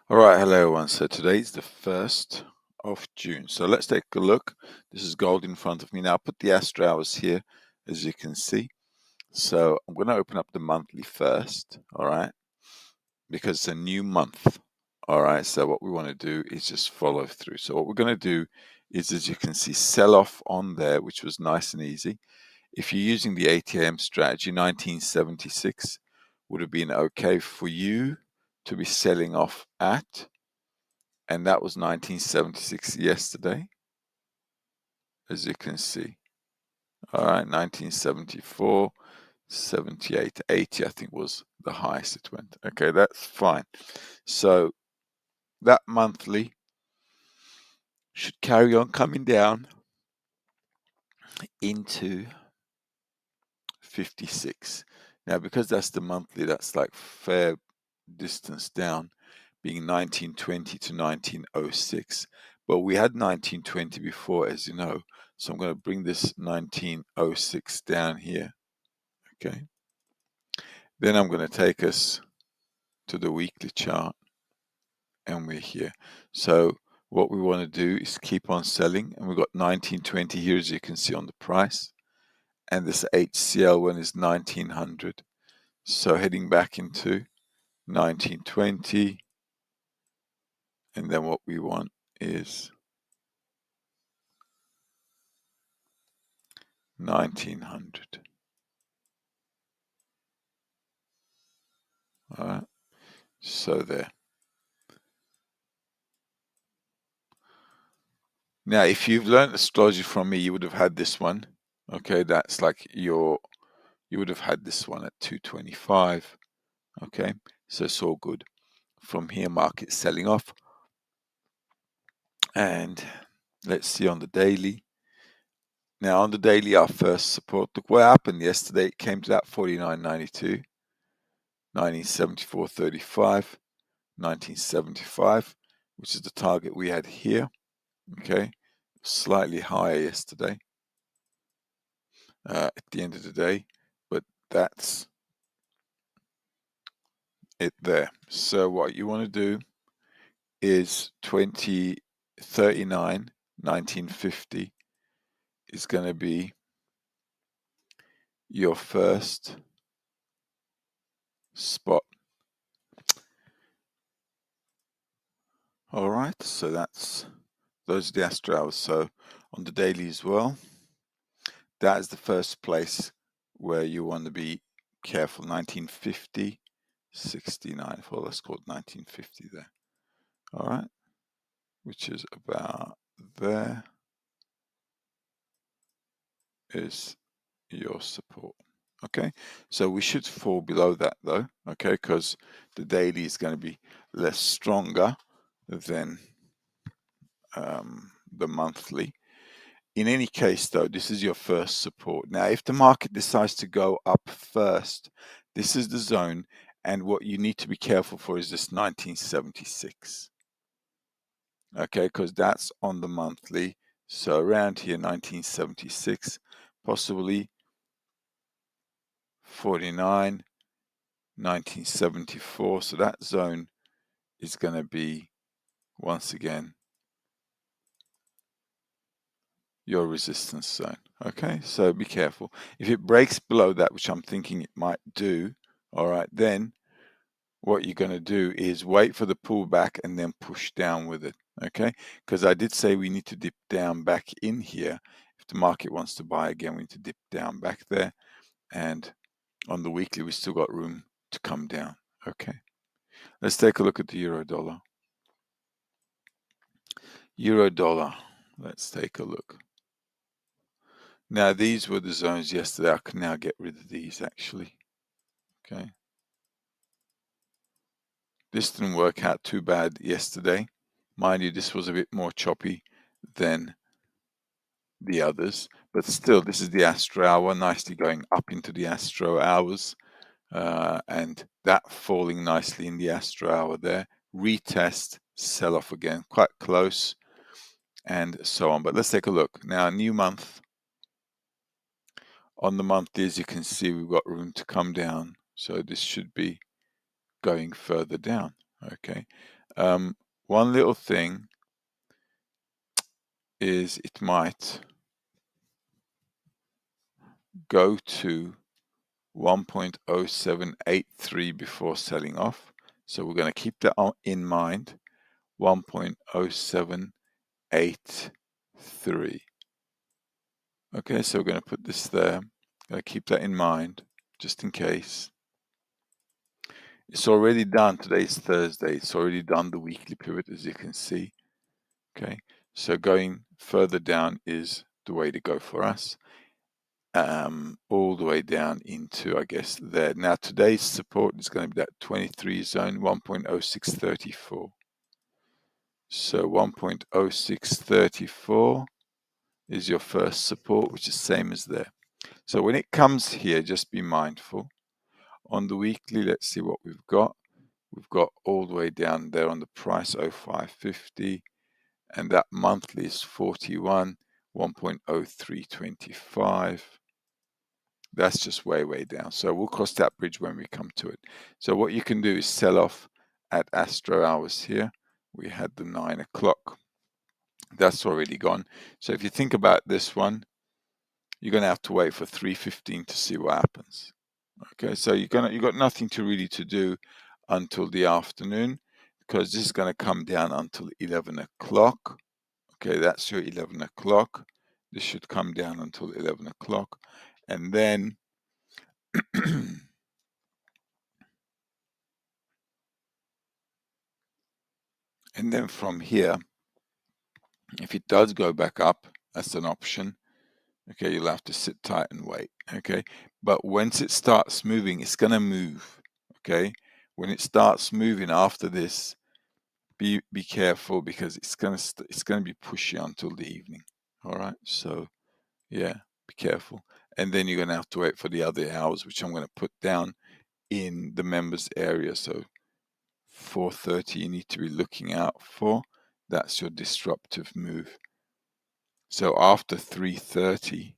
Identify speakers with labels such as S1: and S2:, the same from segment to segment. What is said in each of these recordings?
S1: All right, hello everyone. So today's the 1st of June. So let's take a look. This is gold in front of me. Now, I put the Astro hours here, as you can see. So I'm going to open up the monthly first, all right, because it's a new month. All right, so what we want to do is just follow through. So what we're going to do is, as you can see, sell off on there, which was nice and easy. If you're using the ATM strategy, 1976 would have been okay for you to be selling off at. And that was 1976 yesterday, as you can see. All right, 1974, 78, 80, I think was the highest it went. Okay, that's fine. So that monthly should carry on coming down into 56. Now, because that's the monthly, that's like fair distance down, being 1920 to 1906. But we had 1920 before, as you know. So I'm going to bring this 1906 down here. Okay. Then I'm going to take us to the weekly chart, and we're here. So what we want to do is keep on selling, and we've got 1920 here, as you can see on the price, and this HCL one is 1900. So heading back into 1920, and then what we want is 1900. All right, so there. Now, if you've learned astrology from me, you would have had this one. Okay, that's like you would have had this one at 225. Okay, so it's all good. From here, market selling off. And let's see on the daily. Now, on the daily, our first support. Look what happened yesterday. It came to that 49.92, 1974.35, 1975, which is the target we had here. Okay, slightly higher yesterday at the end of the day, but that's it there. So what you want to do is 2039, 1950 is going to be your first spot. All right, so those are the astro hours. So on the daily as well, that is the first place where you want to be careful. 1950, 69. Well, let's call it 1950 there. All right, which is about there is your support. Okay, so we should fall below that though, okay, because the daily is going to be less stronger than the monthly. In any case, though, this is your first support. Now, if the market decides to go up first, this is the zone, and what you need to be careful for is this 1976. Okay, because that's on the monthly. So around here, 1976, possibly 49, 1974. So that zone is going to be, once again, your resistance zone. Okay, so be careful. If it breaks below that, which I'm thinking it might do, all right, then what you're going to do is wait for the pullback and then push down with it. Okay, because I did say we need to dip down back in here. If the market wants to buy again, we need to dip down back there. And on the weekly, we still got room to come down. Okay, let's take a look at the euro dollar. Euro dollar, let's take a look. Now, these were the zones yesterday. I can now get rid of these, actually. Okay. This didn't work out too bad yesterday. Mind you, this was a bit more choppy than the others. But still, this is the Astro hour, nicely going up into the Astro hours. And that falling nicely in the Astro hour there. Retest, sell off again, quite close, and so on. But let's take a look. Now, new month. On the monthly, as you can see, we've got room to come down. So this should be going further down. Okay. One little thing is it might go to 1.0783 before selling off. So we're going to keep that in mind, 1.0783. Okay, so we're going to put this there. Going to keep that in mind, just in case. It's already done. Today's Thursday. It's already done the weekly pivot, as you can see. Okay, so going further down is the way to go for us. All the way down into, I guess, there. Now, today's support is going to be that 23 zone, 1.0634. So 1.0634 is your first support, which is same as there. So when it comes here, just be mindful. On the weekly, let's see what we've got. We've got all the way down there on the price, 0550, and that monthly is 41, 1.0325. That's just way, way down. So we'll cross that bridge when we come to it. So what you can do is sell off at Astro hours here. We had the 9 o'clock. That's already gone. So if you think about this one, you're going to have to wait for 3:15 to see what happens. Okay, so you've got nothing to do until the afternoon, because this is going to come down until 11 o'clock. Okay, that's your 11 o'clock. This should come down until 11 o'clock. And then and then from here, if it does go back up, that's an option. Okay, you'll have to sit tight and wait. Okay, but once it starts moving, it's going to move. Okay, when it starts moving after this, be careful, because it's going to be pushy until the evening. All right, so yeah, be careful. And then you're going to have to wait for the other hours, which I'm going to put down in the members area. So 4:30 you need to be looking out for. That's your disruptive move. So after 3:30,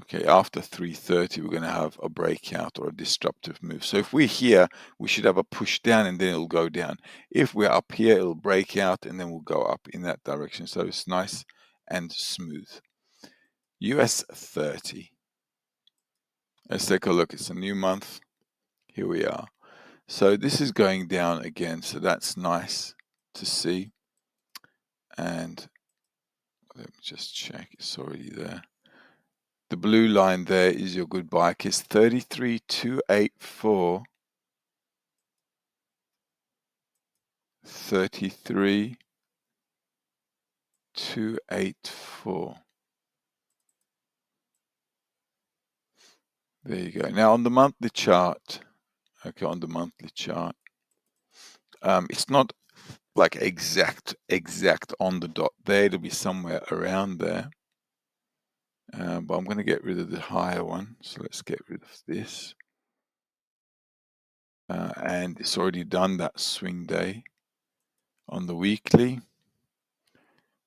S1: okay, after 3:30 we're going to have a breakout or a disruptive move. So if we're here, we should have a push down and then it'll go down. If we're up here, it'll break out and then we'll go up in that direction. So it's nice and smooth. US 30. Let's take a look. It's a new month. Here we are. So this is going down again, so that's nice to see. And let me just check, it's already there. The blue line there is your good buy kiss, 33,284. 33,284. There you go. Now on the monthly chart, okay, on the monthly chart, it's not like exact on the dot there. It'll be somewhere around there. But I'm going to get rid of the higher one. So let's get rid of this. And it's already done that swing day. On the weekly,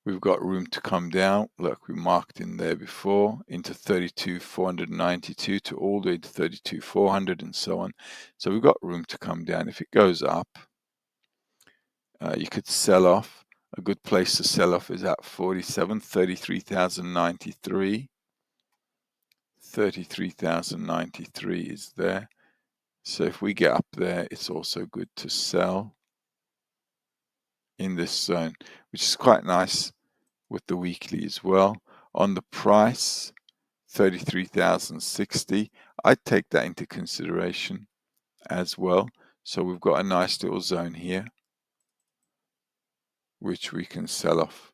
S1: we've got room to come down. Look, we marked in there before into 32,492 to all the way to 32,400 and so on. So we've got room to come down. If it goes up, you could sell off. A good place to sell off is at 47, 33,093. 33,093 is there. So if we get up there, it's also good to sell in this zone, which is quite nice with the weekly as well. On the price, 33,060. I'd take that into consideration as well. So we've got a nice little zone here, which we can sell off.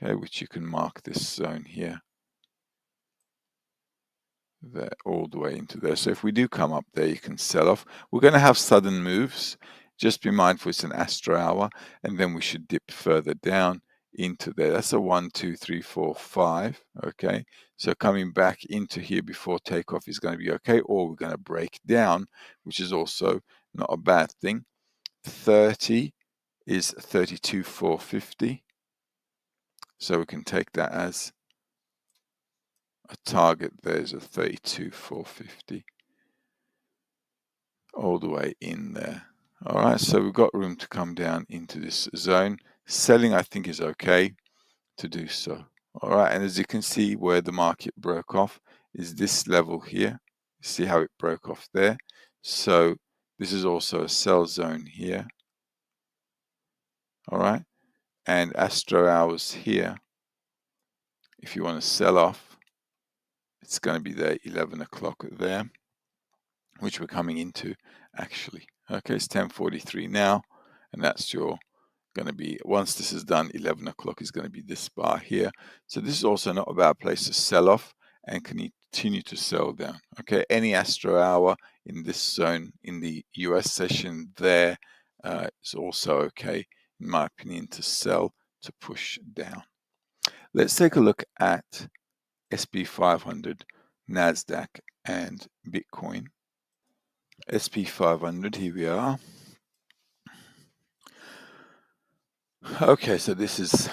S1: Okay, which you can mark this zone here. There, all the way into there. So if we do come up there, you can sell off. We're going to have sudden moves. Just be mindful it's an astro hour, and then we should dip further down into there. That's a 1, 2, 3, 4, 5. Okay, so coming back into here before takeoff is going to be okay, or we're going to break down, which is also not a bad thing. 30 is 32,450. So we can take that as a target. There's a 32,450 all the way in there. All right, so we've got room to come down into this zone. Selling, I think, is okay to do so. All right, and as you can see, where the market broke off is this level here. See how it broke off there? So this is also a sell zone here. All right, and Astro hours here. If you want to sell off, it's going to be there 11 o'clock there, which we're coming into actually. Okay, it's 10:43 now, and that's your going to be, once this is done, 11 o'clock is going to be this bar here. So this is also not a bad place to sell off and continue to sell down. Okay, any Astro hour in this zone in the US session there is also okay, in my opinion, to sell, to push down. Let's take a look at SP 500, NASDAQ, and Bitcoin. SP 500, here we are. Okay, so this is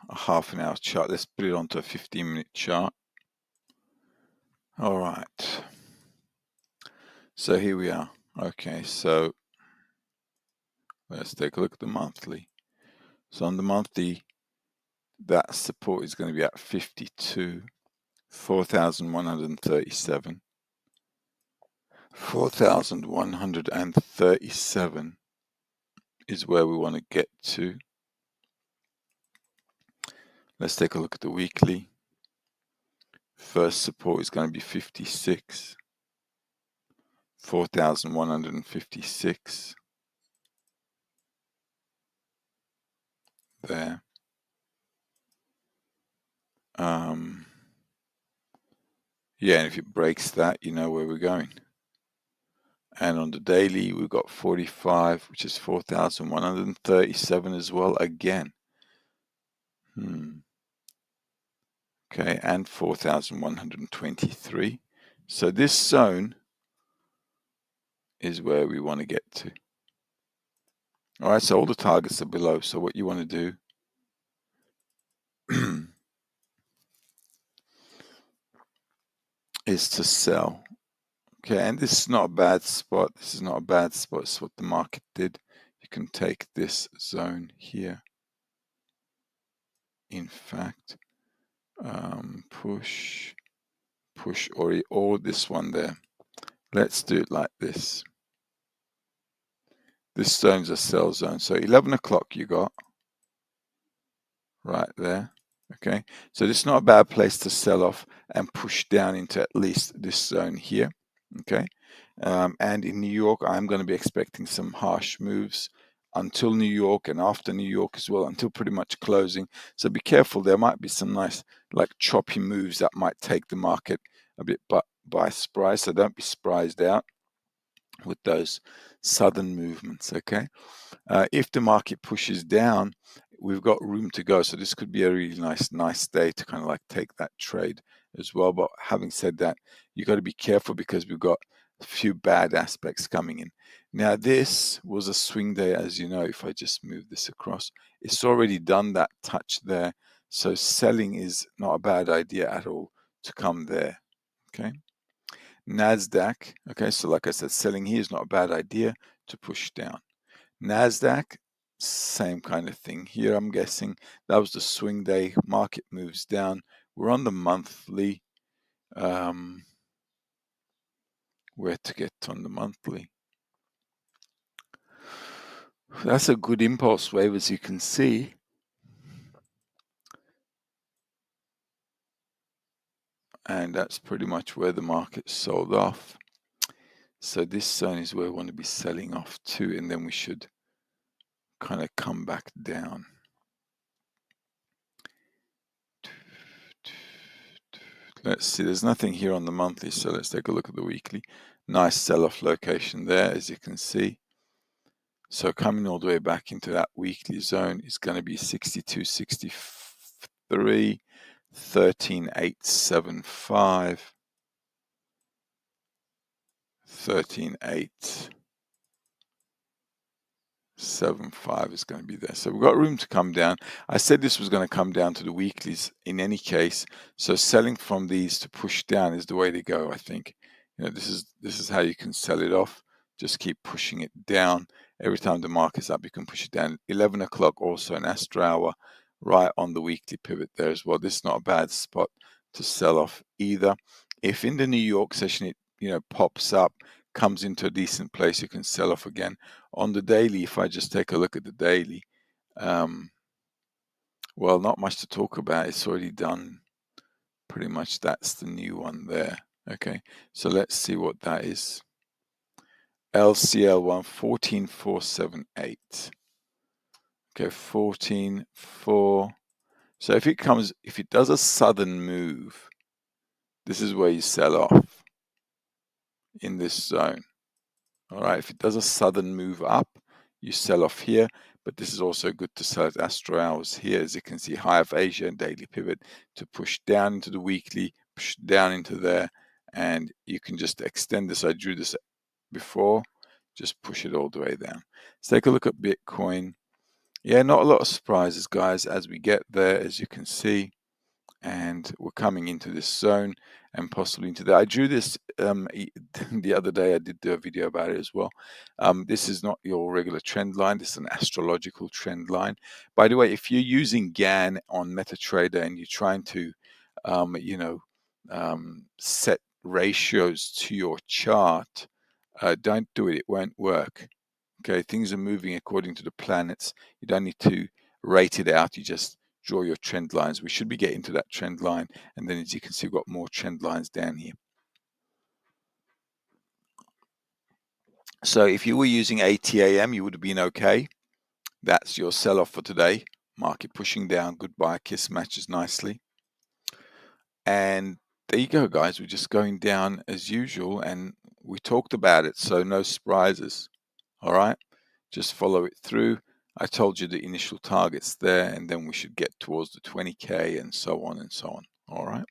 S1: a half an hour chart. Let's put it onto a 15-minute chart. All right. So here we are. Okay, so let's take a look at the monthly. So on the monthly, that support is going to be at 52, 4,137. 4,137 is where we want to get to. Let's take a look at the weekly. First support is going to be 56, 4,156 there. Yeah, and if it breaks that, you know where we're going. And on the daily, we've got 45, which is 4,137 as well again. Okay, and 4,123. So this zone is where we want to get to. All right, so all the targets are below. So what you want to do is to sell. Okay, and this is not a bad spot. This is not a bad spot. It's what the market did. You can take this zone here. In fact, push, or this one there. Let's do it like this. This zone's a sell zone. So 11 o'clock you got right there. Okay, so this is not a bad place to sell off and push down into at least this zone here. Okay, and in New York, I'm going to be expecting some harsh moves until New York and after New York as well, until pretty much closing. So be careful. There might be some nice, like, choppy moves that might take the market a bit by surprise. So don't be surprised out with those sudden movements. Okay, if the market pushes down, we've got room to go. So this could be a really nice day to kind of like take that trade as well. But having said that, you got to be careful because we've got a few bad aspects coming in. Now, this was a swing day, as you know. If I just move this across, it's already done that touch there. So selling is not a bad idea at all to come there. Okay. NASDAQ. Okay. So like I said, selling here is not a bad idea to push down. NASDAQ, same kind of thing here. I'm guessing that was the swing day. Market moves down. We're on the monthly. Where to get on the monthly? That's a good impulse wave, as you can see. And that's pretty much where the market sold off. So this zone is where we want to be selling off to, and then we should kind of come back down. Let's see, there's nothing here on the monthly, so let's take a look at the weekly. Nice sell-off location there, as you can see. So coming all the way back into that weekly zone is going to be 62.63, 13.875, 13.875 is going to be there. So we've got room to come down. I said this was going to come down to the weeklies in any case. So selling from these to push down is the way to go, I think. You know, this is how you can sell it off. Just keep pushing it down Every time the market's up, you can push it down. 11 o'clock also an Astro hour, right on the weekly pivot there as well. This is not a bad spot to sell off either. If in the New York session it pops up, comes into a decent place, you can sell off again. On the daily, if I just take a look at the daily, well, not much to talk about. It's already done. Pretty much that's the new one there. Okay, so let's see what that is. LCL1 14478. Okay, 14.4. So if it does a sudden move, this is where you sell off in this zone. All right, if it does a sudden move up, you sell off here, but this is also good to sell at Astro hours here. As you can see, high of Asia and daily pivot to push down into the weekly, push down into there, and you can just extend this. I drew this before, just push it all the way down. Let's take a look at Bitcoin. Yeah, not a lot of surprises, guys, as we get there, as you can see. And we're coming into this zone and possibly into that. I drew this the other day. I did do a video about it as well. This is not your regular trend line. This is an astrological trend line. By the way, if you're using Gann on MetaTrader and you're trying to, set ratios to your chart, don't do it. It won't work. Okay, things are moving according to the planets. You don't need to rate it out. You just draw your trend lines. We should be getting to that trend line, and then as you can see, we've got more trend lines down here. So if you were using ATAM, you would have been okay. That's your sell-off for today. Market pushing down. Goodbye kiss matches nicely. And there you go, guys. We're just going down as usual, and we talked about it, so no surprises. All right, just follow it through. I told you the initial targets there, and then we should get towards the 20K and so on and so on. All right.